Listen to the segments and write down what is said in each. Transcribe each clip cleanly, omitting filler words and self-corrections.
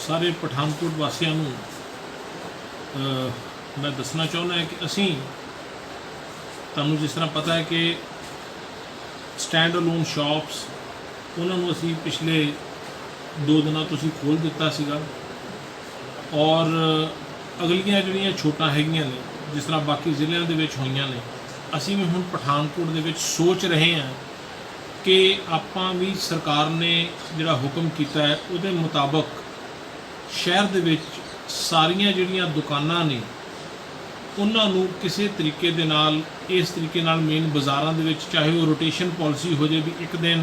ਸਾਰੇ ਪਠਾਨਕੋਟ ਵਾਸੀਆਂ ਨੂੰ मैं दसना चाहना है कि असी तुहानूं जिस तरह पता है कि स्टैंड अलोन शॉप्स उन्होंने असी पिछले 2 दिनों तो खोल दिता सीगा और अगलियां जिहड़ियां छूटां हैगियां ने जिस तरह बाकी जिलों के विच होईयां ने असी भी हुण पठानकोट दे विच सोच रहे हैं कि आपां भी सरकार ने जिहड़ा हुक्म कीता है उहदे मुताबक शहर दे विच सारियां जिहड़ियां दुकानां ने उन्होंने किसी तरीके दे नाल इस तरीके नाल मेन बाज़ारां दे विच चाहे वो रोटेशन पॉलिसी हो जाए भी एक दिन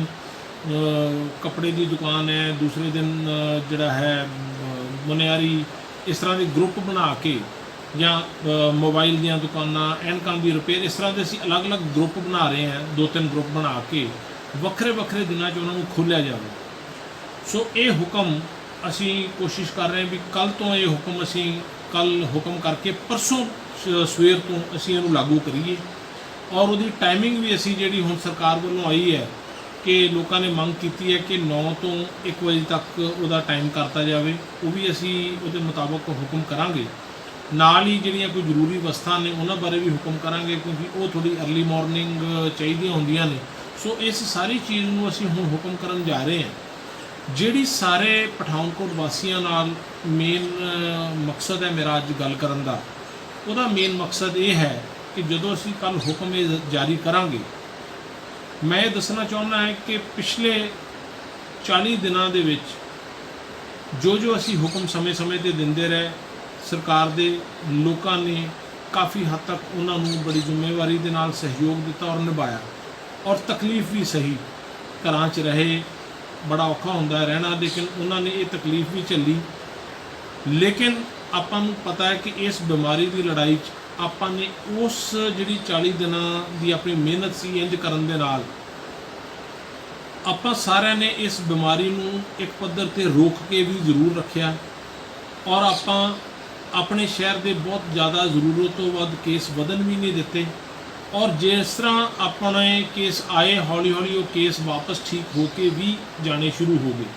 कपड़े की दुकान है दूसरे दिन जिहड़ा है मुनियारी इस तरह के ग्रुप बना के या मोबाइल दियां दुकानां एनकां दी रिपेयर इस तरह के असीं अलग अलग ग्रुप बना रहे हैं 2-3 ग्रुप बना के वक्रे वक्रे दिनों च उन्होंने खोलिया जाए। सो ये हुक्म असी कोशिश कर रहे हैं भी कल तो ये हुक्म असी कल हुक्म करके परसों सवेर तो असी इहनूं लागू करिए और उहदी टाइमिंग भी असी जिहड़ी हुण सरकार वालों आई है कि लोगों ने मंग की है कि 9 तो 1 बजे तक उहदा टाइम करता जाए वो भी असी उहदे मुताबक हुक्म करांगे। नाल ही जिहड़ियां कोई जरूरी वस्तां ने उन्हां बारे भी हुक्म करांगे क्योंकि वो थोड़ी अर्ली मॉर्निंग चाहीदियां हुंदियां ने। सो इस सारी चीज़ नूं असी हुण हुक्म करन जा रहे हैं। जिहड़ी सारे पठानकोट वासियां नाल मेन मकसद है मेरा अज गल करन दा ਉਹਦਾ मेन मकसद ये है कि जो असी कल हुक्म जारी करांगे मैं ये दसना चाहना है कि पिछले 40 दिनों के विच जो असी हुक्म समय समय पर देंदे रहे सरकार दे लोगों ने काफ़ी हद तक उन्होंने बड़ी जिम्मेवारी के नाल सहयोग दिता और निभाया और तकलीफ भी सही घरां च रहे बड़ा औखा हुंदा रहना लेकिन उन्होंने ये तकलीफ भी झली। लेकिन आपां नूं पता है कि इस बीमारी की लड़ाई आपां ने उस जिहड़ी 40 दिनों की अपनी मेहनत सी इंज करन दे नाल आपां सारिਆਂ ने इस बीमारी नूं एक पद्धर ते रोक के भी जरूर रखिया और आपां अपने शहर के बहुत ज़्यादा जरूरत तो वध केस वधन भी नहीं दिते और जिस तरह अपने केस आए हौली हौली वो केस वापस ठीक हो के भी जाने शुरू हो गए।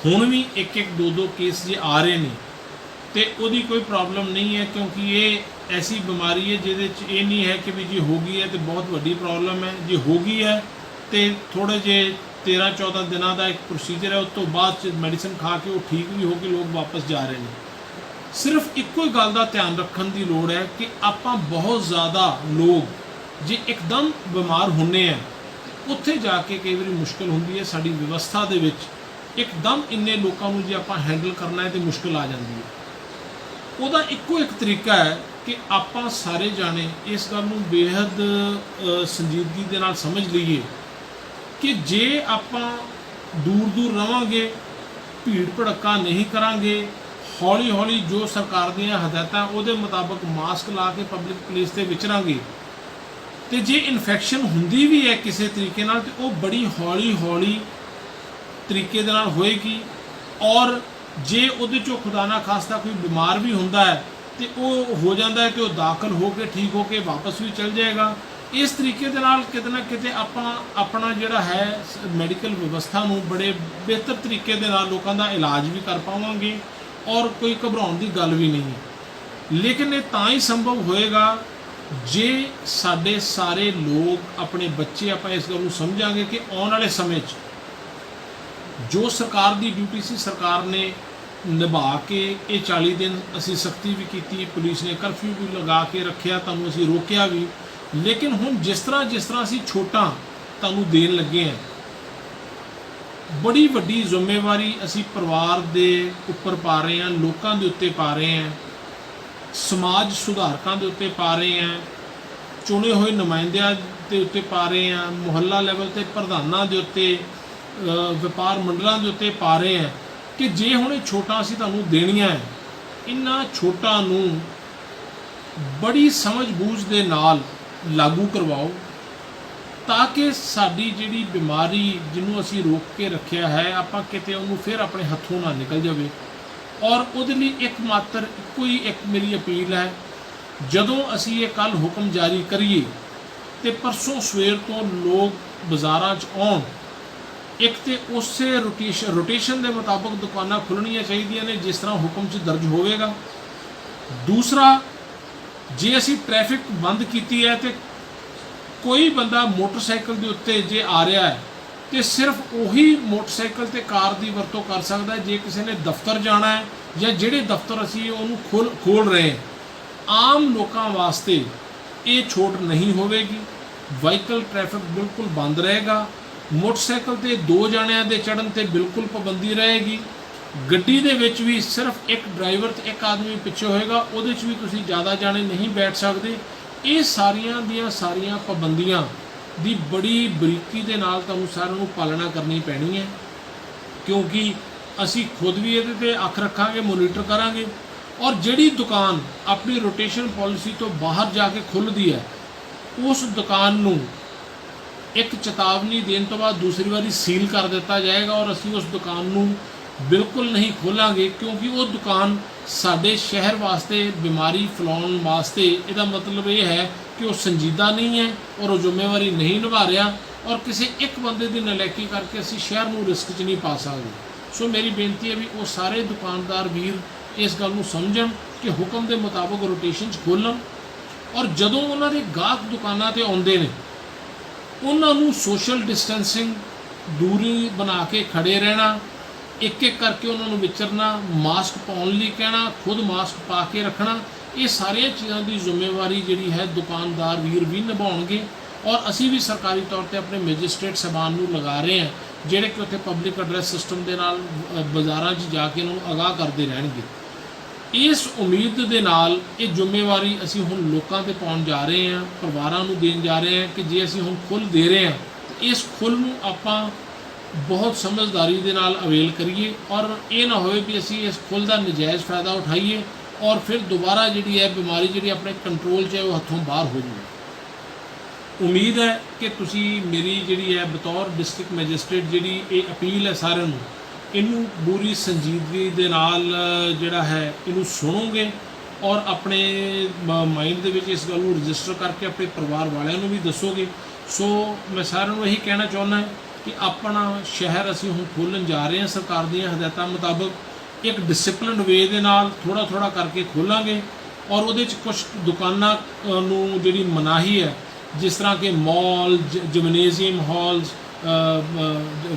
हुण भी 1-1 2-2 केस जे आ रहे हैं तो उसकी कोई प्रॉब्लम नहीं है क्योंकि ये ऐसी बीमारी है जिहदे च ये नहीं है कि भी जी हो गई है तो बहुत वड्डी प्रॉब्लम है। जे हो गई है तो थोड़े जे 13-14 दिनों का एक प्रोसीजर है उस तो बाद मैडिसिन खा के वो ठीक भी हो के लोग वापस जा रहे हैं। सिर्फ एको ही गल का ध्यान रखने की लोड़ है कि आपां बहुत ज़्यादा लोग जे एकदम बीमार होने हैं उत्थे जाके कई बार मुश्किल होंदी है साड़ी व्यवस्था दे विच एकदम इन्ने लोगों को जे आपां हैंडल करना है तो मुश्किल आ जाती है। ਉਹਦਾ ਇੱਕੋ ਇੱਕ ਤਰੀਕਾ ਹੈ कि ਆਪਾਂ सारे जाने इस गल ਨੂੰ बेहद संजीदगी ਦੇ ਨਾਲ समझ ਲਈਏ कि जे ਆਪਾਂ दूर दूर रहांगे भीड़ भड़का नहीं करांगे हौली हौली जो सरकार ਦੀਆਂ ਹਦਾਇਤਾਂ ਉਹਦੇ ਮੁਤਾਬਕ मास्क ला के पब्लिक प्लेस ਤੇ ਵਿਚਰਾਂਗੇ ਤੇ ਜੇ ਇਨਫੈਕਸ਼ਨ ਹੁੰਦੀ ਵੀ ਹੈ ਕਿਸੇ ਤਰੀਕੇ ਨਾਲ ਤੇ ਉਹ ਬੜੀ ਹੌਲੀ ਹੌਲੀ तरीके ਦੇ ਨਾਲ ਹੋਏਗੀ और जे उहदे चों खुदा ना खास्ता कोई बीमार भी हुंदा है तो वो हो जाता है कि वो दाखिल हो के ठीक हो के वापस भी चल जाएगा। इस तरीके दे नाल किते ना किते आपां अपना जिहड़ा है मैडिकल व्यवस्था नूं बड़े बेहतर तरीके दे नाल लोकां दा इलाज भी कर पावांगे और कोई घबराउण दी गल भी नहीं है। लेकिन ये तां ही संभव होएगा जे साडे सारे लोग अपने बच्चे आपां इस गल नूं समझांगे कि आउण वाले समय जो सरकार की ड्यूटी सी सरकार ने निभा के ये 40 दिन असी सख्ती भी की पुलिस ने कर्फ्यू भी लगा के रखा तुहानूं असी रोकिया भी। लेकिन हुण जिस तरह असी छोटां तुहानूं देन लगे हैं बड़ी वड्डी जिम्मेवारी असी परिवार दे उपर पा रहे हैं लोगों के उत्ते पा रहे हैं समाज सुधारकों के उत्ते पा रहे हैं चुने हुए नुमाइंदियां के उत्ते पा रहे हैं मुहल्ला लैवल ते प्रधानां के उत्ते व्यापार मंडलों के उत्ते पा रहे हैं कि जे हुण छोटा असीं तुहानूं देणियां है इन्हां छोटां नूं बड़ी समझ बूझ दे नाल लागू करवाओ ताकि साडी जिहड़ी बीमारी जिन्हों असीं रोक के रखिया है आपां किते उहनूं फिर अपने हत्थों ना निकल जावे। और उहदे लई एकमात्र इक्को ही एक मेरी अपील है जदों असीं ये कल हुक्म जारी करिए तो परसों सवेर तो लोग बाज़ारां 'च आउण ਇੱਕ ਤੇ ਉਸੇ ਰੋਟੇਸ਼ਨ ਦੇ ਮੁਤਾਬਕ ਦੁਕਾਨਾਂ ਖੁੱਲ੍ਹਣੀਆਂ ਚਾਹੀਦੀਆਂ ਨੇ ਜਿਸ ਤਰ੍ਹਾਂ ਹੁਕਮ 'ਚ ਦਰਜ ਹੋਵੇਗਾ। ਦੂਸਰਾ, ਜੇ ਅਸੀਂ ਟ੍ਰੈਫਿਕ ਬੰਦ ਕੀਤੀ ਹੈ ਤੇ ਕੋਈ ਬੰਦਾ ਮੋਟਰਸਾਈਕਲ ਦੇ ਉੱਤੇ ਜੇ ਆ ਰਿਹਾ ਹੈ ਤੇ ਸਿਰਫ ਉਹੀ ਮੋਟਰਸਾਈਕਲ ਤੇ ਕਾਰ ਦੀ ਵਰਤੋਂ ਕਰ ਸਕਦਾ ਜੇ ਕਿਸੇ ਨੇ ਦਫ਼ਤਰ ਜਾਣਾ ਹੈ ਜਾਂ ਜਿਹੜੇ ਦਫ਼ਤਰ ਅਸੀਂ ਉਹਨੂੰ ਖੋਲ ਰਹੇ ਹਾਂ। ਆਮ ਲੋਕਾਂ ਵਾਸਤੇ ਇਹ ਛੋਟ ਨਹੀਂ ਹੋਵੇਗੀ। ਵਾਹੀਕਲ ਟ੍ਰੈਫਿਕ ਬਿਲਕੁਲ ਬੰਦ ਰਹੇਗਾ। ਮੋਟਰਸਾਈਕਲ ਤੇ 2 ਜਣਿਆਂ ਦੇ ਚੜ੍ਹਨ ਤੇ ਬਿਲਕੁਲ ਪਾਬੰਦੀ ਰਹੇਗੀ। ਗੱਡੀ ਦੇ ਵਿੱਚ ਵੀ ਸਿਰਫ ਇੱਕ ਡਰਾਈਵਰ ਤੇ ਇੱਕ ਆਦਮੀ ਪਿੱਛੇ ਹੋਏਗਾ, ਉਹਦੇ 'ਚ ਵੀ ਤੁਸੀਂ ਜ਼ਿਆਦਾ ਜਾਣੇ ਨਹੀਂ ਬੈਠ ਸਕਦੇ। ਇਹ ਸਾਰੀਆਂ ਦੀਆਂ ਸਾਰੀਆਂ ਪਾਬੰਦੀਆਂ ਦੀ ਬੜੀ ਬਰੀਕੀ ਦੇ ਨਾਲ ਤੁਹਾਨੂੰ ਸਾਰਿਆਂ ਨੂੰ ਪਾਲਣਾ ਕਰਨੀ ਪੈਣੀ ਹੈ, ਕਿਉਂਕਿ ਅਸੀਂ ਖੁਦ ਵੀ ਇਹਦੇ 'ਤੇ ਅੱਖ ਰੱਖਾਂਗੇ, ਮੋਨੀਟਰ ਕਰਾਂਗੇ। ਔਰ ਜਿਹੜੀ ਦੁਕਾਨ ਆਪਣੀ ਰੋਟੇਸ਼ਨ ਪਾਲਿਸੀ ਤੋਂ ਬਾਹਰ ਜਾ ਕੇ ਖੁੱਲ੍ਹਦੀ ਹੈ ਉਸ ਦੁਕਾਨ ਨੂੰ ਇੱਕ ਚੇਤਾਵਨੀ ਦੇਣ ਤੋਂ ਬਾਅਦ ਦੂਸਰੀ ਵਾਰੀ ਸੀਲ ਕਰ ਦਿੱਤਾ ਜਾਏਗਾ ਔਰ ਅਸੀਂ ਉਸ ਦੁਕਾਨ ਨੂੰ ਬਿਲਕੁਲ ਨਹੀਂ ਖੋਲਾਂਗੇ, ਕਿਉਂਕਿ ਉਹ ਦੁਕਾਨ ਸਾਡੇ ਸ਼ਹਿਰ ਵਾਸਤੇ ਬਿਮਾਰੀ ਫੈਲਾਉਣ ਵਾਸਤੇ, ਇਹਦਾ ਮਤਲਬ ਇਹ ਹੈ ਕਿ ਉਹ ਸੰਜੀਦਾ ਨਹੀਂ ਹੈ ਔਰ ਉਹ ਜ਼ਿੰਮੇਵਾਰੀ ਨਹੀਂ ਨਿਭਾ ਰਿਹਾ ਔਰ ਕਿਸੇ ਇੱਕ ਬੰਦੇ ਦੀ ਨਲਾਇਕੀ ਕਰਕੇ ਅਸੀਂ ਸ਼ਹਿਰ ਨੂੰ ਰਿਸਕ 'ਚ ਨਹੀਂ ਪਾ ਸਕਦੇ। ਸੋ ਮੇਰੀ ਬੇਨਤੀ ਹੈ ਵੀ ਉਹ ਸਾਰੇ ਦੁਕਾਨਦਾਰ ਵੀਰ ਇਸ ਗੱਲ ਨੂੰ ਸਮਝਣ ਕਿ ਹੁਕਮ ਦੇ ਮੁਤਾਬਕ ਰੋਟੇਸ਼ਨ 'ਚ ਖੋਲ੍ਹਣ ਔਰ ਜਦੋਂ ਉਹਨਾਂ ਦੇ ਗਾਹਕ ਦੁਕਾਨਾਂ 'ਤੇ ਆਉਂਦੇ ਨੇ ਉਹਨਾਂ ਨੂੰ ਸੋਸ਼ਲ ਡਿਸਟੈਂਸਿੰਗ, ਦੂਰੀ ਬਣਾ ਕੇ ਖੜੇ ਰਹਿਣਾ, ਇੱਕ ਇੱਕ ਕਰਕੇ ਉਹਨਾਂ ਨੂੰ ਵਿਚਰਨਾ, ਮਾਸਕ ਪਾਉਣ ਲਈ ਕਹਿਣਾ, ਖੁਦ ਮਾਸਕ ਪਾ ਕੇ ਰੱਖਣਾ, ਇਹ ਸਾਰੀਆਂ ਚੀਜ਼ਾਂ ਦੀ ਜ਼ਿੰਮੇਵਾਰੀ ਜਿਹੜੀ ਹੈ ਦੁਕਾਨਦਾਰ ਵੀਰ ਵੀ ਨਿਭਾਉਣਗੇ। ਔਰ ਅਸੀਂ ਵੀ ਸਰਕਾਰੀ ਤੌਰ 'ਤੇ ਆਪਣੇ ਮੈਜਿਸਟ੍ਰੇਟ ਸਾਹਿਬਾਨ ਨੂੰ ਲਗਾ ਰਹੇ ਹਾਂ ਜਿਹੜੇ ਕਿ ਉੱਥੇ ਪਬਲਿਕ ਐਡਰੈਸ ਸਿਸਟਮ ਦੇ ਨਾਲ ਬਾਜ਼ਾਰਾਂ 'ਚ ਜਾ ਕੇ ਇਹਨਾਂ ਨੂੰ ਅਗਾਹ ਕਰਦੇ ਰਹਿਣਗੇ। ਇਸ ਉਮੀਦ ਦੇ ਨਾਲ ਇਹ ਜ਼ਿੰਮੇਵਾਰੀ ਅਸੀਂ ਹੁਣ ਲੋਕਾਂ 'ਤੇ ਪਾਉਣ ਜਾ ਰਹੇ ਹਾਂ, ਪਰਿਵਾਰਾਂ ਨੂੰ ਦੇਣ ਜਾ ਰਹੇ ਹਾਂ ਕਿ ਜੇ ਅਸੀਂ ਹੁਣ ਖੁੱਲ੍ਹ ਦੇ ਰਹੇ ਹਾਂ ਤਾਂ ਇਸ ਖੁੱਲ੍ਹ ਨੂੰ ਆਪਾਂ ਬਹੁਤ ਸਮਝਦਾਰੀ ਦੇ ਨਾਲ ਅਵੇਲ ਕਰੀਏ ਔਰ ਇਹ ਨਾ ਹੋਵੇ ਵੀ ਅਸੀਂ ਇਸ ਖੁੱਲ੍ਹ ਦਾ ਨਜਾਇਜ਼ ਫਾਇਦਾ ਉਠਾਈਏ ਔਰ ਫਿਰ ਦੁਬਾਰਾ ਜਿਹੜੀ ਹੈ ਬਿਮਾਰੀ ਜਿਹੜੀ ਆਪਣੇ ਕੰਟਰੋਲ 'ਚ ਹੈ ਉਹ ਹੱਥੋਂ ਬਾਹਰ ਹੋ ਜਾਵੇ। ਉਮੀਦ ਹੈ ਕਿ ਤੁਸੀਂ ਮੇਰੀ ਜਿਹੜੀ ਹੈ ਬਤੌਰ ਡਿਸਟ੍ਰਿਕਟ ਮੈਜਿਸਟ੍ਰੇਟ ਜਿਹੜੀ ਇਹ ਅਪੀਲ ਹੈ ਸਾਰਿਆਂ ਨੂੰ, ਇਹਨੂੰ ਪੂਰੀ ਸੰਜੀਦਗੀ ਦੇ ਨਾਲ ਜਿਹੜਾ ਹੈ ਇਹਨੂੰ ਸੁਣੋਗੇ ਔਰ ਆਪਣੇ ਮਾਈਂਡ ਦੇ ਵਿੱਚ ਇਸ ਗੱਲ ਨੂੰ ਰਜਿਸਟਰ ਕਰਕੇ ਆਪਣੇ ਪਰਿਵਾਰ ਵਾਲਿਆਂ ਨੂੰ ਵੀ ਦੱਸੋਗੇ। ਸੋ ਮੈਂ ਸਾਰਿਆਂ ਨੂੰ ਇਹੀ ਕਹਿਣਾ ਚਾਹੁੰਦਾ ਕਿ ਆਪਣਾ ਸ਼ਹਿਰ ਅਸੀਂ ਹੁਣ ਖੋਲ੍ਹਣ ਜਾ ਰਹੇ ਹਾਂ ਸਰਕਾਰ ਦੀਆਂ ਹਦਾਇਤਾਂ ਮੁਤਾਬਕ ਇੱਕ ਡਿਸਪਲਿਨਡ ਵੇ ਦੇ ਨਾਲ ਥੋੜ੍ਹਾ ਥੋੜ੍ਹਾ ਕਰਕੇ ਖੋਲ੍ਹਾਂਗੇ ਔਰ ਉਹਦੇ 'ਚ ਕੁਝ ਦੁਕਾਨਾਂ ਨੂੰ ਜਿਹੜੀ ਮਨਾਹੀ ਹੈ ਜਿਸ ਤਰ੍ਹਾਂ ਕਿ ਮਾਲ, ਜਿਮਨੇਜ਼ੀਅਮ ਹਾਲਸ,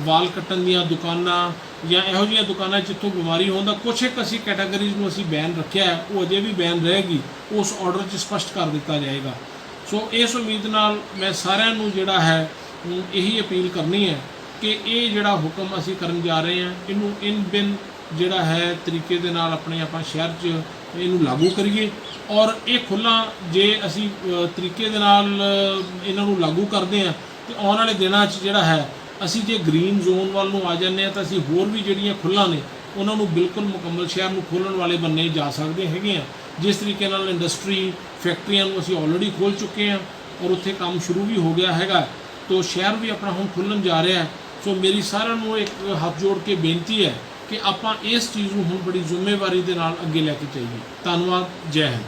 ਵਾਲ ਕੱਟਣ ਦੀਆਂ ਦੁਕਾਨਾਂ ਜਾਂ ਇਹੋ ਜਿਹੀਆਂ ਦੁਕਾਨਾਂ ਜਿੱਥੋਂ ਬਿਮਾਰੀ ਹੋਣ ਦਾ ਕੁਛ ਇੱਕ ਅਸੀਂ ਕੈਟਾਗਰੀਜ਼ ਨੂੰ ਅਸੀਂ ਬੈਨ ਰੱਖਿਆ ਹੈ, ਉਹ ਅਜੇ ਵੀ ਬੈਨ ਰਹੇਗੀ, ਉਸ ਆਰਡਰ 'ਚ ਸਪਸ਼ਟ ਕਰ ਦਿੱਤਾ ਜਾਏਗਾ। ਸੋ ਇਸ ਉਮੀਦ ਨਾਲ ਮੈਂ ਸਾਰਿਆਂ ਨੂੰ ਜਿਹੜਾ ਹੈ ਇਹੀ ਅਪੀਲ ਕਰਨੀ ਹੈ ਕਿ ਇਹ ਜਿਹੜਾ ਹੁਕਮ ਅਸੀਂ ਕਰਨ ਜਾ ਰਹੇ ਹਾਂ ਇਹਨੂੰ ਇਨ ਬਿਨ ਜਿਹੜਾ ਹੈ ਤਰੀਕੇ ਦੇ ਨਾਲ ਆਪਾਂ ਸ਼ਹਿਰ 'ਚ ਇਹਨੂੰ ਲਾਗੂ ਕਰੀਏ ਔਰ ਇਹ ਖੁੱਲ੍ਹਾਂ ਜੇ ਅਸੀਂ ਤਰੀਕੇ ਦੇ ਨਾਲ ਇਹਨਾਂ ਨੂੰ ਲਾਗੂ ਕਰਦੇ ਹਾਂ ਤੇ ਆਉਣ ਵਾਲੇ ਦਿਨਾਂ 'ਚ ਜਿਹੜਾ ਹੈ ਅਸੀਂ ਜੇ ਗ੍ਰੀਨ ਜ਼ੋਨ ਵੱਲ ਨੂੰ ਆ ਜਾਂਦੇ ਹਾਂ ਤਾਂ ਅਸੀਂ ਹੋਰ ਵੀ ਜਿਹੜੀਆਂ ਖੁੱਲ੍ਹਾਂ ਨੇ ਉਹਨਾਂ ਨੂੰ ਬਿਲਕੁਲ ਮੁਕੰਮਲ ਸ਼ਹਿਰ ਨੂੰ ਖੋਲ੍ਹਣ ਵਾਲੇ ਬੰਨੇ ਜਾ ਸਕਦੇ ਹੈਗੇ ਹਾਂ। ਜਿਸ ਤਰੀਕੇ ਨਾਲ ਇੰਡਸਟਰੀ, ਫੈਕਟਰੀਆਂ ਨੂੰ ਅਸੀਂ ਆਲਰੇਡੀ ਖੋਲ੍ਹ ਚੁੱਕੇ ਹਾਂ ਔਰ ਉੱਥੇ ਕੰਮ ਸ਼ੁਰੂ ਵੀ ਹੋ ਗਿਆ ਹੈਗਾ, ਤੋ ਸ਼ਹਿਰ ਵੀ ਆਪਣਾ ਹੁਣ ਖੁੱਲ੍ਹਣ ਜਾ ਰਿਹਾ ਹੈ। ਸੋ ਮੇਰੀ ਸਾਰਿਆਂ ਨੂੰ ਇੱਕ ਹੱਥ ਜੋੜ ਕੇ ਬੇਨਤੀ ਹੈ ਕਿ ਆਪਾਂ ਇਸ ਚੀਜ਼ ਨੂੰ ਹੁਣ ਬੜੀ ਜ਼ਿੰਮੇਵਾਰੀ ਦੇ ਨਾਲ ਅੱਗੇ ਲੈ ਕੇ ਚੱਲੀਏ। ਧੰਨਵਾਦ। ਜੈ ਹਿੰਦ।